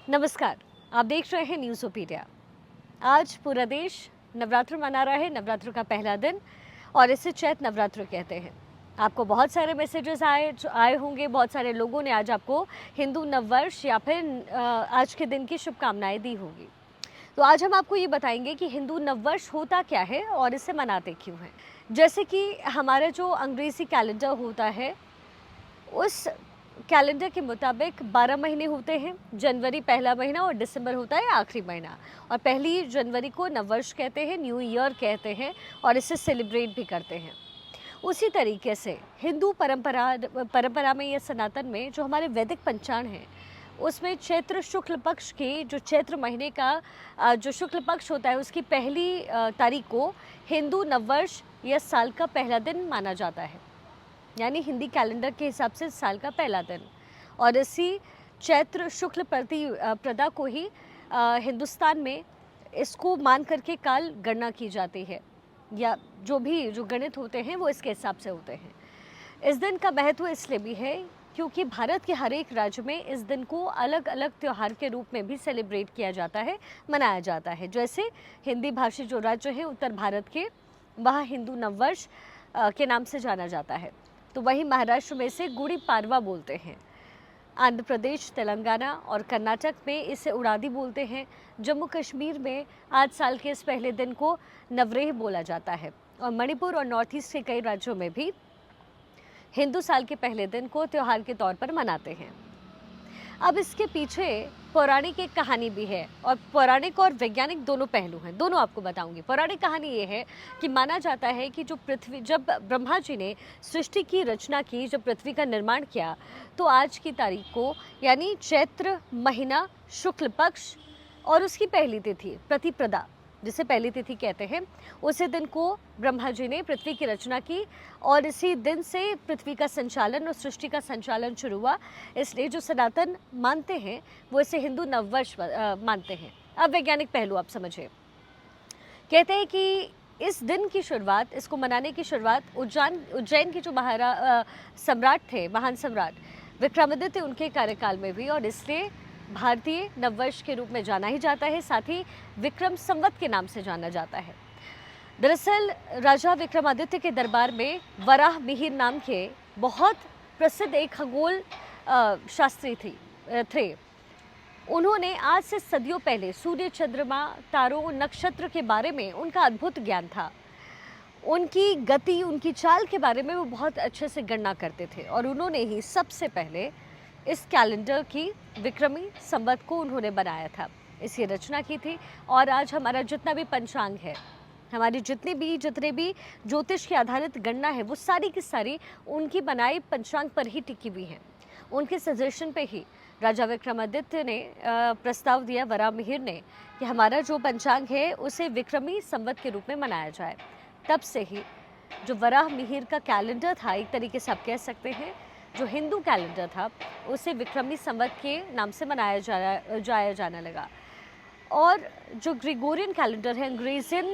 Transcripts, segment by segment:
नमस्कार। आप देख रहे हैं न्यूज़ोपीडिया। आज पूरा देश नवरात्र मना रहा है, नवरात्र का पहला दिन, और इसे चैत्र नवरात्र कहते हैं। आपको बहुत सारे मैसेजेस आए होंगे, बहुत सारे लोगों ने आज आपको हिंदू नववर्ष या फिर आज के दिन की शुभकामनाएं दी होंगी। तो आज हम आपको ये बताएंगे कि हिंदू नववर्ष होता क्या है और इसे मनाते क्यों हैं। जैसे कि हमारा जो अंग्रेज़ी कैलेंडर होता है, उस कैलेंडर के मुताबिक 12 महीने होते हैं। जनवरी पहला महीना और दिसंबर होता है आखिरी महीना। और पहली जनवरी को नववर्ष कहते हैं, न्यू ईयर कहते हैं, और इसे सेलिब्रेट भी करते हैं। उसी तरीके से हिंदू परंपरा में या सनातन में जो हमारे वैदिक पंचांग हैं, उसमें चैत्र शुक्ल पक्ष के जो चैत्र महीने का जो शुक्ल पक्ष होता है, उसकी पहली तारीख को हिंदू नववर्ष या साल का पहला दिन माना जाता है, यानी हिंदी कैलेंडर के हिसाब से साल का पहला दिन। और इसी चैत्र शुक्ल प्रतिपदा को ही हिंदुस्तान में इसको मान करके काल गणना की जाती है, या जो गणित होते हैं वो इसके हिसाब से होते हैं। इस दिन का महत्व इसलिए भी है क्योंकि भारत के हर एक राज्य में इस दिन को अलग अलग त्यौहार के रूप में भी सेलिब्रेट किया जाता है, मनाया जाता है। जैसे हिंदी भाषी जो राज्य हैं उत्तर भारत के, वहाँ हिंदू नववर्ष के नाम से जाना जाता है। तो वहीं महाराष्ट्र में इसे गुड़ी पाड़वा बोलते हैं। आंध्र प्रदेश, तेलंगाना और कर्नाटक में इसे उड़ादी बोलते हैं। जम्मू कश्मीर में आज साल के इस पहले दिन को नवरेह बोला जाता है। और मणिपुर और नॉर्थ ईस्ट के कई राज्यों में भी हिंदू साल के पहले दिन को त्यौहार के तौर पर मनाते हैं। अब इसके पीछे पौराणिक एक कहानी भी है, और पौराणिक और वैज्ञानिक दोनों पहलू हैं, दोनों आपको बताऊंगी। पौराणिक कहानी ये है कि माना जाता है कि जब ब्रह्मा जी ने सृष्टि की रचना की, जब पृथ्वी का निर्माण किया, तो आज की तारीख को, यानी चैत्र महीना शुक्ल पक्ष और उसकी पहली तिथि प्रतिपदा, जिसे पहली तिथि कहते हैं, उसी दिन को ब्रह्मा जी ने पृथ्वी की रचना की, और इसी दिन से पृथ्वी का संचालन और सृष्टि का संचालन शुरू हुआ। इसलिए जो सनातन मानते हैं वो इसे हिंदू नववर्ष मानते हैं। अब वैज्ञानिक पहलू आप समझिए। कहते हैं कि इस दिन की शुरुआत, इसको मनाने की शुरुआत उज्जैन के जो सम्राट थे, महान सम्राट विक्रमादित्य, उनके कार्यकाल में भी, और इसलिए भारतीय नववर्ष के रूप में जाना ही जाता है, साथ ही विक्रम संवत के नाम से जाना जाता है। दरअसल राजा विक्रमादित्य के दरबार में वराह मिहिर नाम के बहुत प्रसिद्ध एक खगोल शास्त्री थे। उन्होंने आज से सदियों पहले सूर्य, चंद्रमा, तारों, नक्षत्र के बारे में उनका अद्भुत ज्ञान था। उनकी गति, उनकी चाल के बारे में वो बहुत अच्छे से गणना करते थे, और उन्होंने ही सबसे पहले इस कैलेंडर की विक्रमी संवत को उन्होंने बनाया था, इसकी रचना की थी। और आज हमारा जितना भी पंचांग है, हमारी जितने भी ज्योतिष की आधारित गणना है, वो सारी की सारी उनकी बनाई पंचांग पर ही टिकी हुई है। उनके सजेशन पे ही राजा विक्रमादित्य ने प्रस्ताव दिया, वराह मिहिर ने, कि हमारा जो पंचांग है उसे विक्रमी संवत के रूप में मनाया जाए। तब से ही जो वराह मिहिर का कैलेंडर था, एक तरीके से आप कह सकते हैं जो हिंदू कैलेंडर था, उसे विक्रमी संवत के नाम से मनाया जाया जाने लगा। और जो ग्रेगोरियन कैलेंडर है, अंग्रेज़ियन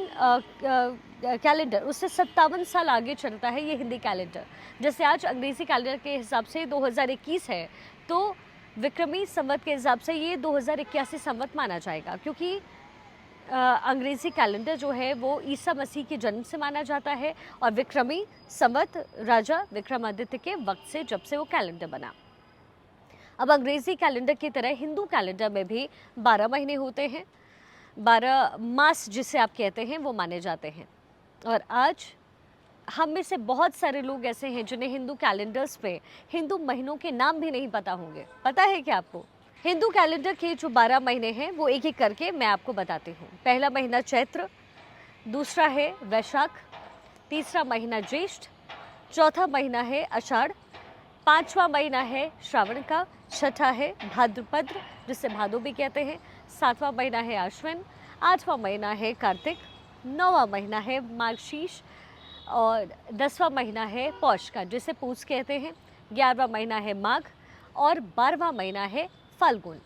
कैलेंडर, उससे 57 साल आगे चलता है ये हिंदी कैलेंडर। जैसे आज अंग्रेज़ी कैलेंडर के हिसाब से 2021 है, तो विक्रमी संवत के हिसाब से ये 2081 संवत माना जाएगा, क्योंकि अंग्रेज़ी कैलेंडर जो है वो ईसा मसीह के जन्म से माना जाता है, और विक्रमी संवत राजा विक्रमादित्य के वक्त से, जब से वो कैलेंडर बना। अब अंग्रेज़ी कैलेंडर की तरह हिंदू कैलेंडर में भी 12 महीने होते हैं, 12 मास जिसे आप कहते हैं वो माने जाते हैं। और आज हम में से बहुत सारे लोग ऐसे हैं जिन्हें हिंदू कैलेंडर्स पे हिंदू महीनों के नाम भी नहीं पता होंगे। पता है क्या आपको? हिंदू कैलेंडर के जो 12 महीने हैं वो एक एक करके मैं आपको बताती हूँ। पहला महीना चैत्र, दूसरा है वैशाख, तीसरा महीना ज्येष्ठ, चौथा महीना है आषाढ़, पांचवा महीना है श्रावण का, छठा है भाद्रपद जिसे भादो भी कहते हैं, सातवां महीना है आश्विन, आठवां महीना है कार्तिक, नौवां महीना है मार्गशीर्ष, और 10वां महीना है पौष का जिसे पूस कहते हैं, 11वां महीना है माघ, और 12वां महीना है फाल्गुन।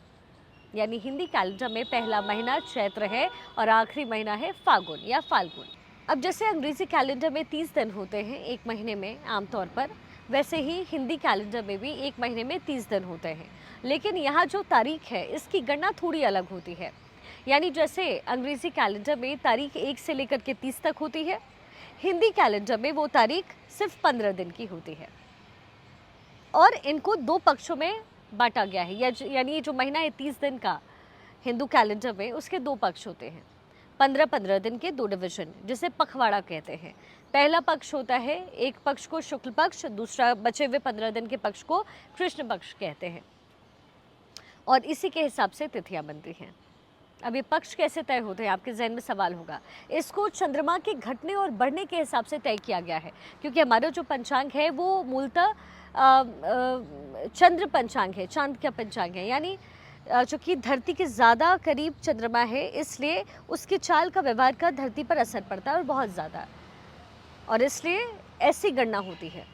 यानी हिंदी कैलेंडर में पहला महीना चैत्र है और आखिरी महीना है फागुन या फाल्गुन। अब जैसे अंग्रेज़ी कैलेंडर में 30 दिन होते हैं एक महीने में आमतौर पर, वैसे ही हिंदी कैलेंडर में भी एक महीने में 30 दिन होते हैं, लेकिन यहाँ जो तारीख है इसकी गणना थोड़ी अलग होती है। यानी जैसे अंग्रेजी कैलेंडर में तारीख 1 से लेकर के 30 तक होती है, हिंदी कैलेंडर में वो तारीख सिर्फ 15 दिन की होती है और इनको दो पक्षों में बांटा गया है। यानी जो महीना है 30 दिन का हिंदू कैलेंडर में, उसके दो पक्ष होते हैं, 15-15 दिन के दो डिवीजन, जिसे पखवाड़ा कहते हैं। पहला पक्ष होता है, एक पक्ष को शुक्ल पक्ष, दूसरा बचे हुए 15 दिन के पक्ष को कृष्ण पक्ष कहते हैं और इसी के हिसाब से तिथियां बनती हैं। अब ये पक्ष कैसे तय होते हैं, आपके जहन में सवाल होगा। इसको चंद्रमा के घटने और बढ़ने के हिसाब से तय किया गया है, क्योंकि हमारा जो पंचांग है वो मूलतः चंद्र पंचांग है, चांद का पंचांग है। यानी चूँकि धरती के ज़्यादा करीब चंद्रमा है, इसलिए उसकी चाल का व्यवहार का धरती पर असर पड़ता है और बहुत ज़्यादा, और इसलिए ऐसी गणना होती है।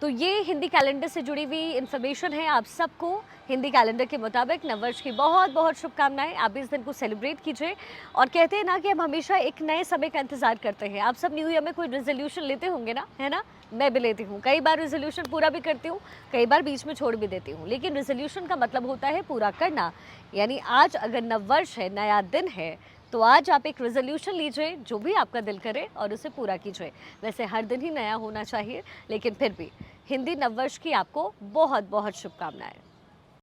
तो ये हिंदी कैलेंडर से जुड़ी हुई इन्फॉर्मेशन है। आप सबको हिंदी कैलेंडर के मुताबिक नववर्ष की बहुत बहुत शुभकामनाएं। आप इस दिन को सेलिब्रेट कीजिए और कहते हैं ना कि हम हमेशा एक नए समय का इंतजार करते हैं। आप सब न्यू ईयर में कोई रेजोल्यूशन लेते होंगे ना, है ना? मैं भी लेती हूँ, कई बार रेजोल्यूशन पूरा भी करती हूँ, कई बार बीच में छोड़ भी देती हूँ, लेकिन रेजोल्यूशन का मतलब होता है पूरा करना। यानी आज अगर नववर्ष है, नया दिन है, तो आज आप एक रेजोल्यूशन लीजिए, जो भी आपका दिल करे, और उसे पूरा कीजिए। वैसे हर दिन ही नया होना चाहिए, लेकिन फिर भी हिंदी नववर्ष की आपको बहुत बहुत शुभकामनाएं।